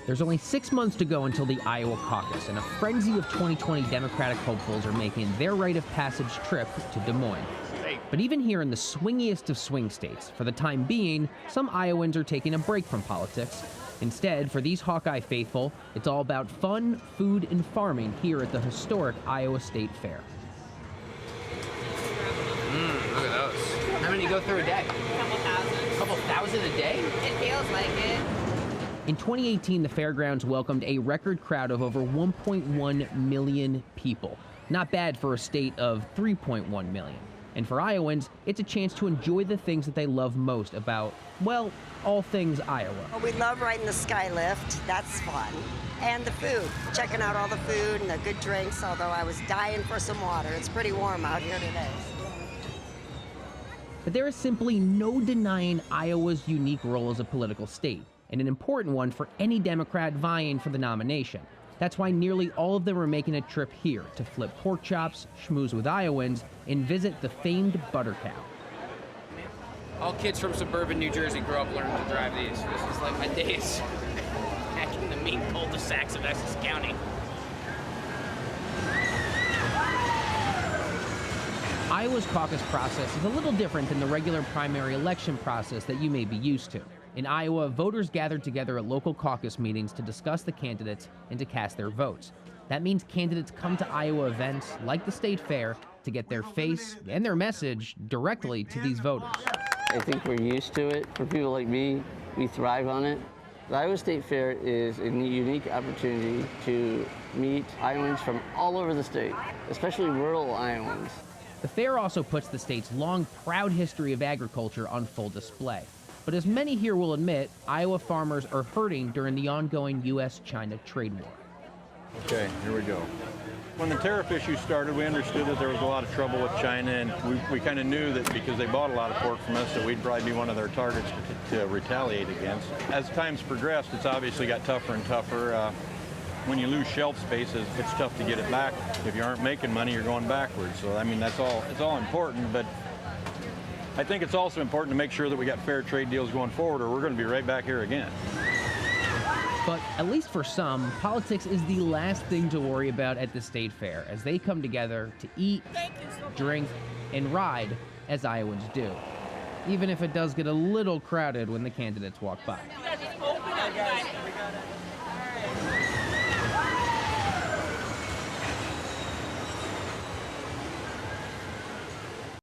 There's only 6 months to go until the Iowa caucus, and a frenzy of 2020 Democratic hopefuls are making their rite of passage trip to Des Moines. But even here in the swingiest of swing states, for the time being, some Iowans are taking a break from politics. Instead, for these Hawkeye faithful, it's all about fun, food, and farming here at the historic Iowa State Fair. Look at those. How many go through a day? A couple thousand a day? It feels like it. In 2018, the fairgrounds welcomed a record crowd of over 1.1 million people. Not bad for a state of 3.1 million. And for Iowans, it's a chance to enjoy the things that they love most about, well, all things Iowa. Well, we love riding the sky lift. That's fun. And the food. Checking out all the food and the good drinks, although I was dying for some water. It's pretty warm out here today. But there is simply no denying Iowa's unique role as a political state, and an important one for any Democrat vying for the nomination. That's why nearly all of them are making a trip here to flip pork chops, schmooze with Iowans, and visit the famed Butter Cow. All kids from suburban New Jersey grew up learning to drive these. This is like my days back in the mean cul-de-sacs of Essex County. Iowa's caucus process is a little different than the regular primary election process that you may be used to. In Iowa, voters gathered together at local caucus meetings to discuss the candidates and to cast their votes. That means candidates come to Iowa events like the State Fair to get their face and their message directly to these voters. I think we're used to it. For people like me, we thrive on it. The Iowa State Fair is a unique opportunity to meet Iowans from all over the state, especially rural Iowans. The fair also puts the state's long, proud history of agriculture on full display. But as many here will admit, Iowa farmers are hurting during the ongoing U.S.-China trade war. Okay, here we go. When the tariff issue started, we understood that there was a lot of trouble with China, and we kind of knew that because they bought a lot of pork from us, that we'd probably be one of their targets to retaliate against. As time's progressed, it's obviously got tougher and tougher. When you lose shelf space, it's tough to get it back. If you aren't making money, you're going backwards. So, I mean, it's all important, but I think it's also important to make sure that we got fair trade deals going forward, or we're going to be right back here again. But at least for some, politics is the last thing to worry about at the State Fair as they come together to eat, drink, and ride as Iowans do. Even if it does get a little crowded when the candidates walk by.